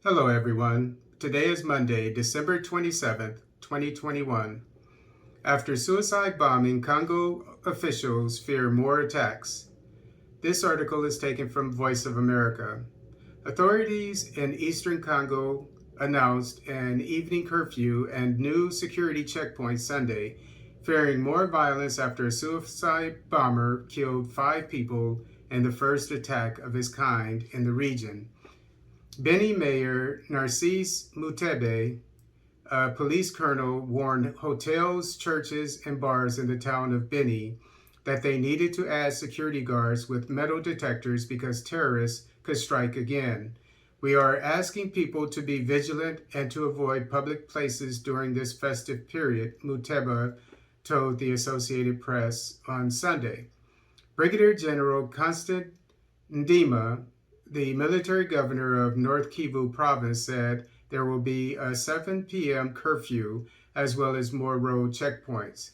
Hello, everyone. Today is Monday, December 27th, 2021. After suicide bombing, Congo officials fear more attacks. This article is taken from Voice of America. Authorities in eastern Congo announced an evening curfew and new security checkpoints Sunday, fearing more violence after a suicide bomber killed 5 people in the first attack of his kind in the region. Beni Mayor Narcisse Mutebe, a police colonel, warned hotels, churches, and bars in the town of Beni that they needed to add security guards with metal detectors because terrorists could strike again. We are asking people to be vigilant and to avoid public places during this festive period, Mutebe told the Associated Press on Sunday. Brigadier General Constant Ndima, the military governor of North Kivu province, said there will be a 7 p.m. curfew as well as more road checkpoints.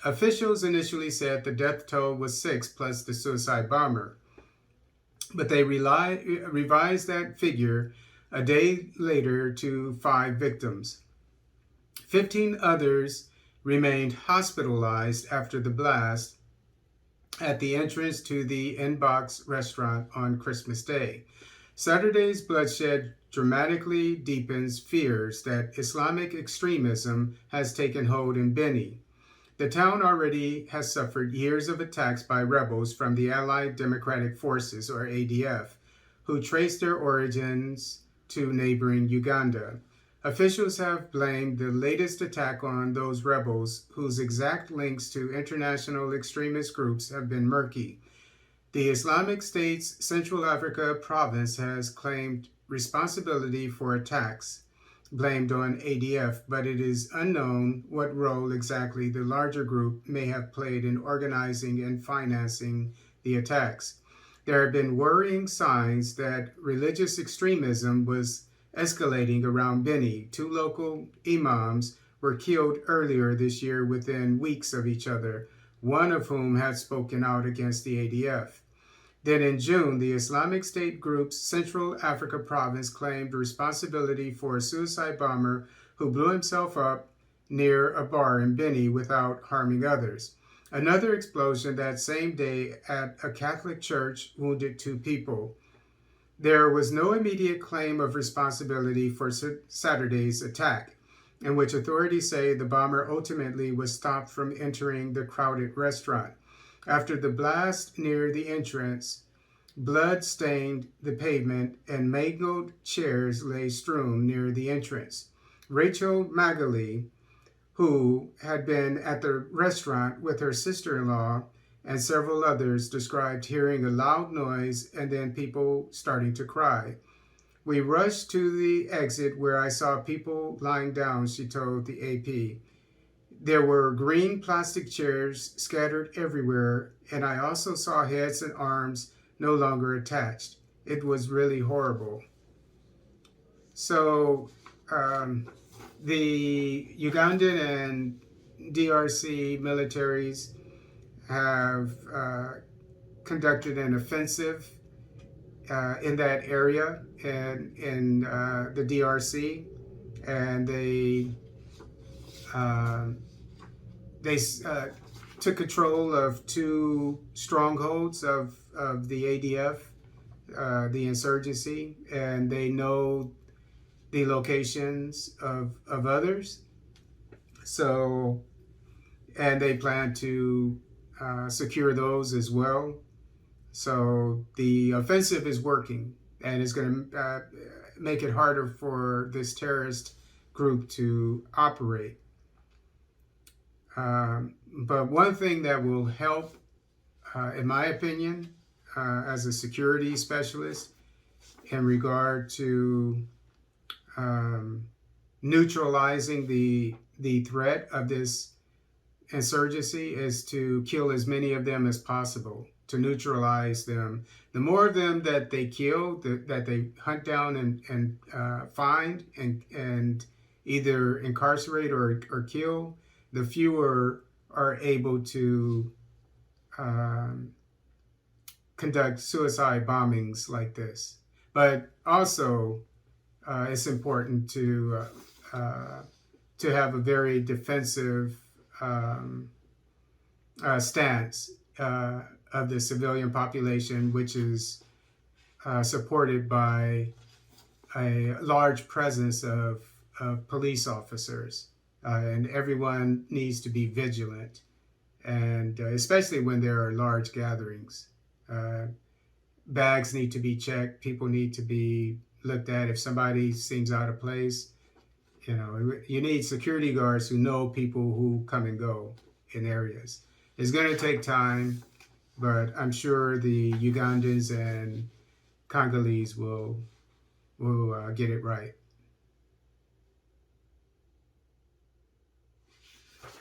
Officials initially said the death toll was 6 plus the suicide bomber, but they revised that figure a day later to 5 victims. 15 others remained hospitalized after the blast at the entrance to the Inbox restaurant on Christmas Day. Saturday's bloodshed dramatically deepens fears that Islamic extremism has taken hold in Beni. The town already has suffered years of attacks by rebels from the Allied Democratic Forces, or ADF, who trace their origins to neighboring Uganda. Officials have blamed the latest attack on those rebels, whose exact links to international extremist groups have been murky. The Islamic State's Central Africa province has claimed responsibility for attacks blamed on ADF, but it is unknown what role exactly the larger group may have played in organizing and financing the attacks. There have been worrying signs that religious extremism was escalating around Beni. 2 local imams were killed earlier this year within weeks of each other, one of whom had spoken out against the ADF. Then in June, the Islamic State group's Central Africa province claimed responsibility for a suicide bomber who blew himself up near a bar in Beni without harming others. Another explosion that same day at a Catholic church wounded 2 people. There was no immediate claim of responsibility for Saturday's attack, in which authorities say the bomber ultimately was stopped from entering the crowded restaurant. After the blast near the entrance, blood stained the pavement and mangled chairs lay strewn near the entrance. Rachel Magali, who had been at the restaurant with her sister-in-law and several others, described hearing a loud noise and then people starting to cry. We rushed to the exit where I saw people lying down, she told the AP. There were green plastic chairs scattered everywhere, and I also saw heads and arms no longer attached. It was really horrible. So the Ugandan and DRC militaries have conducted an offensive in that area and in the DRC, and they took control of 2 strongholds of the ADF, the insurgency, and they know the locations of others. So, and they plan to secure those as well. So the offensive is working, and it's going to make it harder for this terrorist group to operate. But one thing that will help, in my opinion, as a security specialist, in regard to neutralizing the threat of this insurgency, is to kill as many of them as possible, to neutralize them. The more of them that they kill, that they hunt down and find and either incarcerate or kill, the fewer are able to conduct suicide bombings like this. But also, it's important to have a very defensive stance of the civilian population, which is supported by a large presence of police officers. And everyone needs to be vigilant, and especially when there are large gatherings. Bags need to be checked. People need to be looked at. If somebody seems out of place, you need security guards who know people who come and go in areas. It's going to take time, but I'm sure the Ugandans and Congolese will get it right.